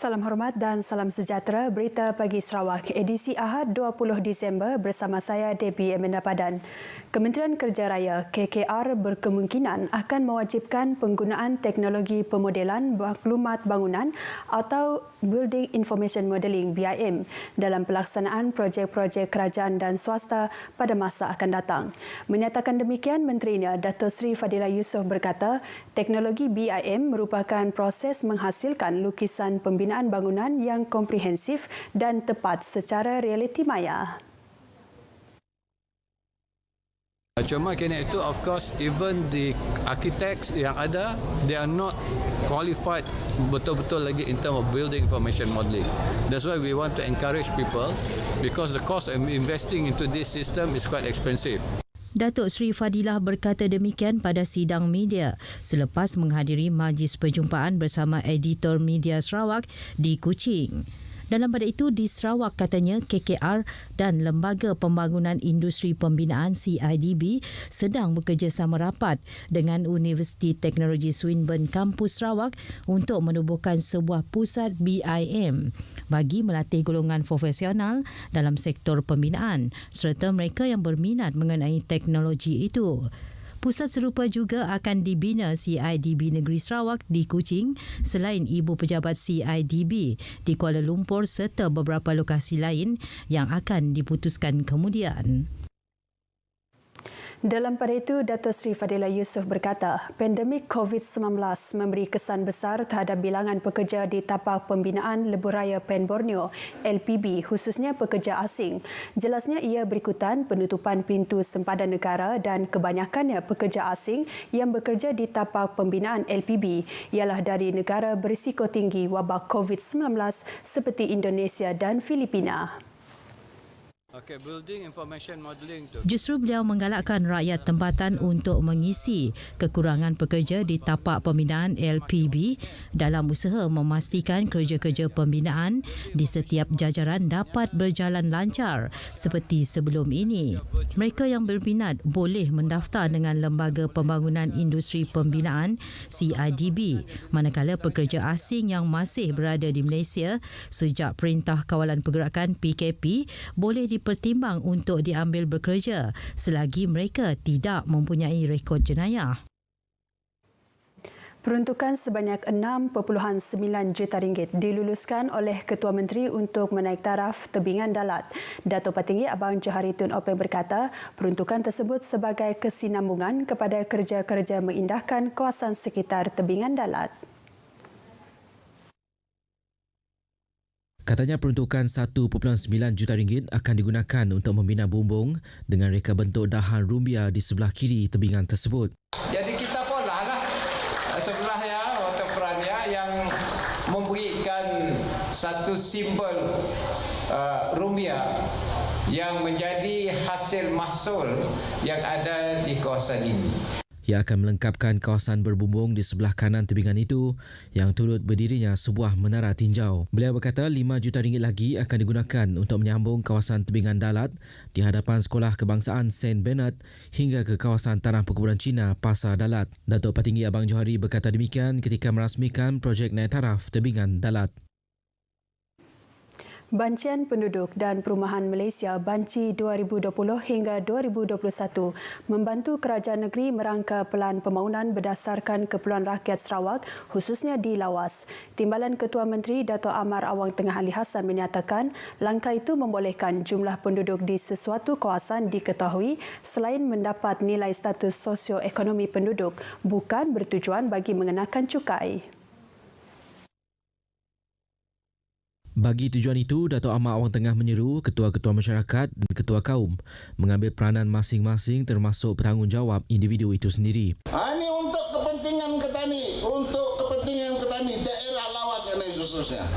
Salam hormat dan salam sejahtera. Berita Pagi Sarawak, edisi Ahad 20 Disember bersama saya Debbie Amanda Padan. Kementerian Kerja Raya KKR berkemungkinan akan mewajibkan penggunaan teknologi pemodelan maklumat bangunan atau Building Information Modelling BIM dalam pelaksanaan projek-projek kerajaan dan swasta pada masa akan datang. Menyatakan demikian, Menterinya Datuk Seri Fadilah Yusof berkata, teknologi BIM merupakan proses menghasilkan lukisan pembinaan bangunan yang komprehensif dan tepat secara realiti maya. Cuma kena itu, of course, even the architects yang ada, they are not qualified betul-betul lagi in terms of building information modelling. That's why we want to encourage people, because the cost of investing into this system is quite expensive. Datuk Seri Fadilah berkata demikian pada sidang media selepas menghadiri majlis perjumpaan bersama editor media Sarawak di Kuching. Dalam pada itu, di Sarawak katanya KKR dan Lembaga Pembangunan Industri Pembinaan CIDB sedang bekerjasama rapat dengan Universiti Teknologi Swinburne Kampus Sarawak untuk menubuhkan sebuah pusat BIM bagi melatih golongan profesional dalam sektor pembinaan serta mereka yang berminat mengenai teknologi itu. Pusat serupa juga akan dibina CIDB Negeri Sarawak di Kuching selain ibu pejabat CIDB di Kuala Lumpur serta beberapa lokasi lain yang akan diputuskan kemudian. Dalam pada itu, Datuk Seri Fadilah Yusof berkata, pandemik COVID-19 memberi kesan besar terhadap bilangan pekerja di tapak pembinaan Lebuhraya Pen Borneo, LPB, khususnya pekerja asing. Jelasnya ia berikutan penutupan pintu sempadan negara dan kebanyakannya pekerja asing yang bekerja di tapak pembinaan LPB ialah dari negara berisiko tinggi wabak COVID-19 seperti Indonesia dan Filipina. Justru beliau menggalakkan rakyat tempatan untuk mengisi kekurangan pekerja di tapak pembinaan LPB dalam usaha memastikan kerja-kerja pembinaan di setiap jajaran dapat berjalan lancar seperti sebelum ini. Mereka yang berminat boleh mendaftar dengan Lembaga Pembangunan Industri Pembinaan CIDB, manakala pekerja asing yang masih berada di Malaysia sejak Perintah Kawalan Pergerakan PKP boleh dipertimbang untuk diambil bekerja selagi mereka tidak mempunyai rekod jenayah. Peruntukan sebanyak RM6.9 juta diluluskan oleh Ketua Menteri untuk menaik taraf tebingan dalat. Dato' Patinggi Abang Johari Tun Openg berkata, peruntukan tersebut sebagai kesinambungan kepada kerja-kerja mengindahkan kawasan sekitar tebingan dalat. Katanya peruntukan RM1.9 juta akan digunakan untuk membina bumbung dengan reka bentuk dahan rumbia di sebelah kiri tebingan tersebut. Jadi kita pun lah sebelah ya waterfrontnya yang memberikan satu simbol rumbia yang menjadi hasil mahsul yang ada di kawasan ini. Ia akan melengkapkan kawasan berbumbung di sebelah kanan tebingan itu yang turut berdirinya sebuah menara tinjau. Beliau berkata RM5 juta lagi akan digunakan untuk menyambung kawasan tebingan dalat di hadapan Sekolah Kebangsaan St. Bernard hingga ke kawasan Tanah Perkebunan Cina Pasar Dalat. Datuk Patinggi Abang Johari berkata demikian ketika merasmikan projek naik taraf tebingan dalat. Bancian Penduduk dan Perumahan Malaysia Banci 2020 hingga 2021 membantu kerajaan negeri merangka pelan pembangunan berdasarkan keperluan rakyat Sarawak khususnya di Lawas. Timbalan Ketua Menteri Dato' Amar Awang Tengah Ali Hassan menyatakan langkah itu membolehkan jumlah penduduk di sesuatu kawasan diketahui selain mendapat nilai status sosioekonomi penduduk bukan bertujuan bagi mengenakan cukai. Bagi tujuan itu, Dato' Amar Awang Tengah menyeru ketua-ketua masyarakat dan ketua kaum mengambil peranan masing-masing termasuk bertanggungjawab individu itu sendiri. Ini untuk kepentingan petani, daerah Lawas dan khususnya.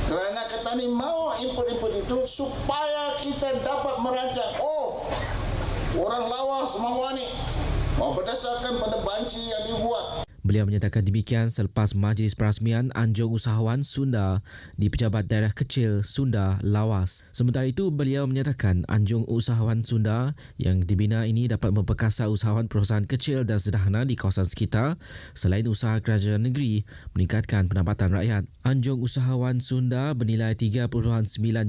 Kerana petani mau input-input itu supaya kita dapat merancang, orang Lawas mau ni, berdasarkan pada banci yang dibuat. Beliau menyatakan demikian selepas majlis perasmian Anjung Usahawan Sunda di Pejabat Daerah Kecil Sunda, Lawas. Sementara itu, beliau menyatakan Anjung Usahawan Sunda yang dibina ini dapat memperkasa usahawan perusahaan kecil dan sederhana di kawasan sekitar selain usaha kerajaan negeri meningkatkan pendapatan rakyat. Anjung Usahawan Sunda bernilai 3.9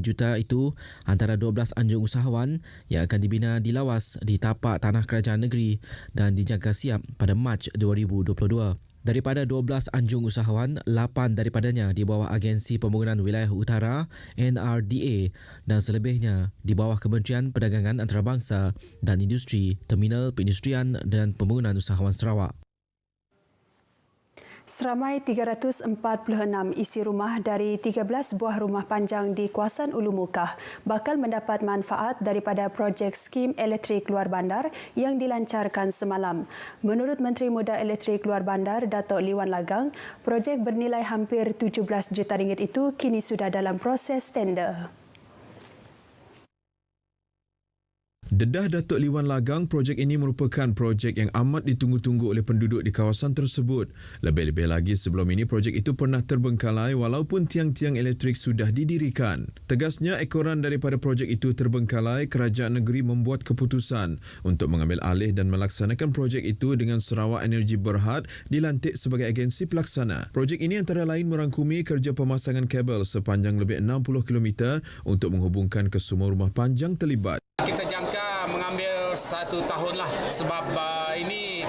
juta itu antara 12 anjung usahawan yang akan dibina di Lawas di tapak tanah kerajaan negeri dan dijangka siap pada Mac 2022. Daripada 12 anjung usahawan, 8 daripadanya di bawah Agensi Pembangunan Wilayah Utara NRDA dan selebihnya di bawah Kementerian Perdagangan Antarabangsa dan Industri, Terminal Perindustrian dan Pembangunan Usahawan Sarawak. Seramai 346 isi rumah dari 13 buah rumah panjang di kawasan Ulu Mukah bakal mendapat manfaat daripada projek skim elektrik luar bandar yang dilancarkan semalam. Menurut Menteri Muda Elektrik Luar Bandar, Datuk Liwan Lagang, projek bernilai hampir 17 juta ringgit itu kini sudah dalam proses tender. Dedah Datuk Liwan Lagang, projek ini merupakan projek yang amat ditunggu-tunggu oleh penduduk di kawasan tersebut. Lebih-lebih lagi sebelum ini projek itu pernah terbengkalai walaupun tiang-tiang elektrik sudah didirikan. Tegasnya, ekoran daripada projek itu terbengkalai, kerajaan negeri membuat keputusan untuk mengambil alih dan melaksanakan projek itu dengan Sarawak Energy Berhad dilantik sebagai agensi pelaksana. Projek ini antara lain merangkumi kerja pemasangan kabel sepanjang lebih 60 km untuk menghubungkan ke semua rumah panjang terlibat. Kita jangka mengambil 1 tahun lah sebab ini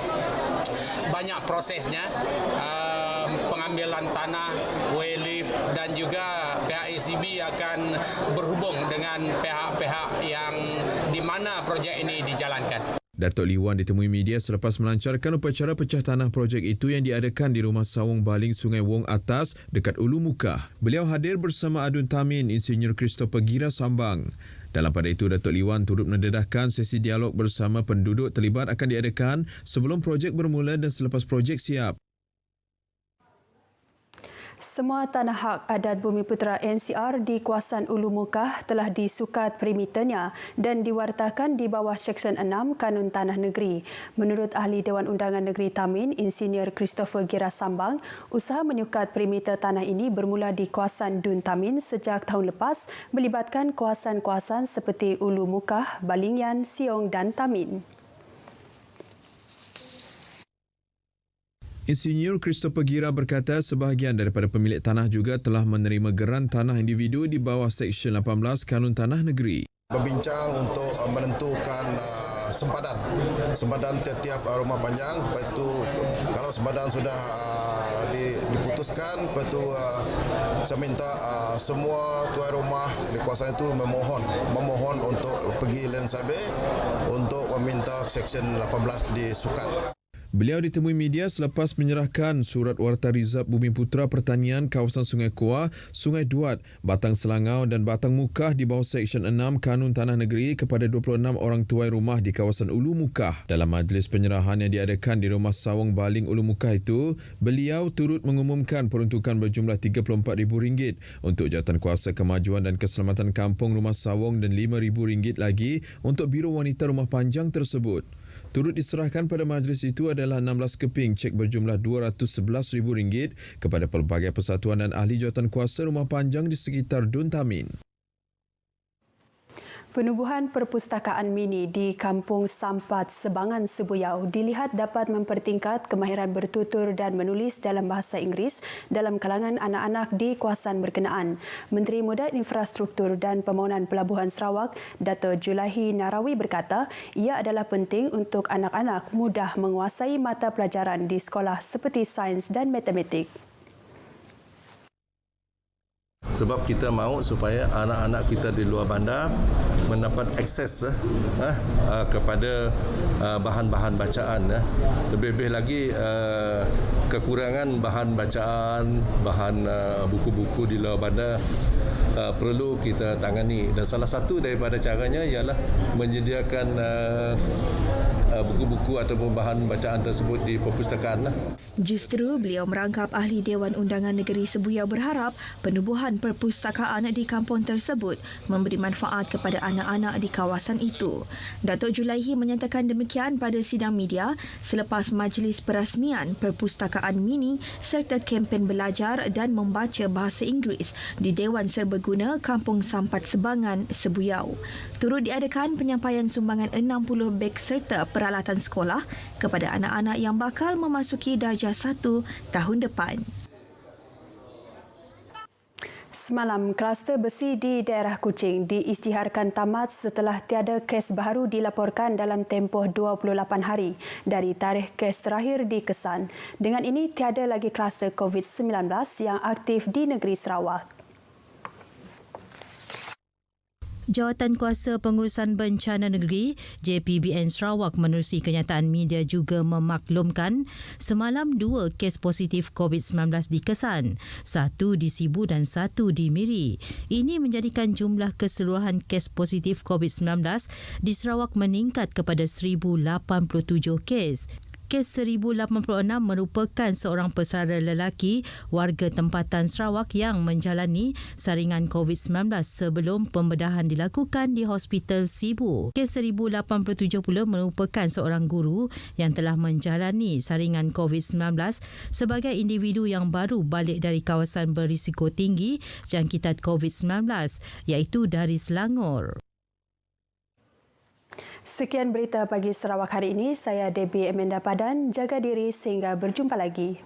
banyak prosesnya, pengambilan tanah, way lift dan juga pihak ACB akan berhubung dengan pihak-pihak yang di mana projek ini dijalankan. Datuk Liwan ditemui media selepas melancarkan upacara pecah tanah projek itu yang diadakan di Rumah Sawung Baling Sungai Wong Atas dekat Ulu Mukah. Beliau hadir bersama Adun Tamin, Insinyur Christopher Gira Sambang. Dalam pada itu, Datuk Liwan turut mendedahkan sesi dialog bersama penduduk terlibat akan diadakan sebelum projek bermula dan selepas projek siap. Semua tanah hak adat Bumiputera NCR di kawasan Ulu Mukah telah disukat perimeternya dan diwartakan di bawah Seksyen 6 Kanun Tanah Negeri. Menurut Ahli Dewan Undangan Negeri Tamin, Insinyur Christopher Gira Sambang, usaha menyukat perimeter tanah ini bermula di kawasan Dun Tamin sejak tahun lepas melibatkan kawasan-kawasan seperti Ulu Mukah, Balingyan, Siong dan Tamin. Insinyur Christopher Gira berkata sebahagian daripada pemilik tanah juga telah menerima geran tanah individu di bawah Seksyen 18 Kanun Tanah Negeri. Berbincang untuk menentukan sempadan tiap-tiap rumah panjang. Lepas itu kalau sempadan sudah diputuskan, lepas itu saya minta semua tuan rumah di kawasan itu memohon untuk pergi land survey untuk meminta Seksyen 18 disukat. Beliau ditemui media selepas menyerahkan surat Warta Rizab Bumiputera Pertanian kawasan Sungai Kuah, Sungai Duat, Batang Selangau dan Batang Mukah di bawah Seksyen 6 Kanun Tanah Negeri kepada 26 orang tuai rumah di kawasan Ulu Mukah. Dalam majlis penyerahan yang diadakan di Rumah Sawung Baling Ulu Mukah itu, beliau turut mengumumkan peruntukan berjumlah RM34,000 untuk Jawatankuasa Kemajuan dan Keselamatan Kampung Rumah Sawung dan RM5,000 lagi untuk Biro Wanita Rumah Panjang tersebut. Turut diserahkan pada majlis itu adalah 16 keping cek berjumlah RM211,000 kepada pelbagai persatuan dan ahli jawatankuasa rumah panjang di sekitar Dun Tamin. Penubuhan perpustakaan mini di Kampung Sampat Sebangan Subuyau dilihat dapat mempertingkat kemahiran bertutur dan menulis dalam bahasa Inggeris dalam kalangan anak-anak di kawasan berkenaan. Menteri Muda Infrastruktur dan Pembangunan Pelabuhan Sarawak, Dato' Julaihi Narawi berkata, ia adalah penting untuk anak-anak mudah menguasai mata pelajaran di sekolah seperti sains dan matematik. Sebab kita mahu supaya anak-anak kita di luar bandar mendapat akses kepada bahan-bahan bacaan. Lebih-lebih lagi kekurangan bahan bacaan, bahan buku-buku di luar bandar perlu kita tangani. Dan salah satu daripada caranya ialah menyediakan buku-buku ataupun bahan bacaan tersebut di perpustakaan lah. Justru beliau merangkap Ahli Dewan Undangan Negeri Sebuyau berharap penubuhan perpustakaan di kampung tersebut memberi manfaat kepada anak-anak di kawasan itu. Datuk Julaihi menyatakan demikian pada sidang media selepas majlis perasmian perpustakaan mini serta kempen belajar dan membaca bahasa Inggeris di Dewan Serbaguna Kampung Sampat Sebangan, Sebuyau. Turut diadakan penyampaian sumbangan 60 beg serta peralatan sekolah kepada anak-anak yang bakal memasuki darjah 1 tahun depan. Semalam, kluster besi di daerah Kuching diisytiharkan tamat setelah tiada kes baru dilaporkan dalam tempoh 28 hari dari tarikh kes terakhir dikesan. Dengan ini, tiada lagi kluster COVID-19 yang aktif di negeri Sarawak. Jawatan Kuasa Pengurusan Bencana Negeri JPBN Sarawak menerusi kenyataan media juga memaklumkan semalam 2 kes positif COVID-19 dikesan, 1 di Sibu dan 1 di Miri. Ini menjadikan jumlah keseluruhan kes positif COVID-19 di Sarawak meningkat kepada 1,087 kes. Kes 1086 merupakan seorang pesara lelaki warga tempatan Sarawak yang menjalani saringan COVID-19 sebelum pembedahan dilakukan di Hospital Sibu. Kes 1087 pula merupakan seorang guru yang telah menjalani saringan COVID-19 sebagai individu yang baru balik dari kawasan berisiko tinggi jangkitan COVID-19 iaitu dari Selangor. Sekian berita pagi Sarawak hari ini. Saya Debbie Amanda Padan. Jaga diri sehingga berjumpa lagi.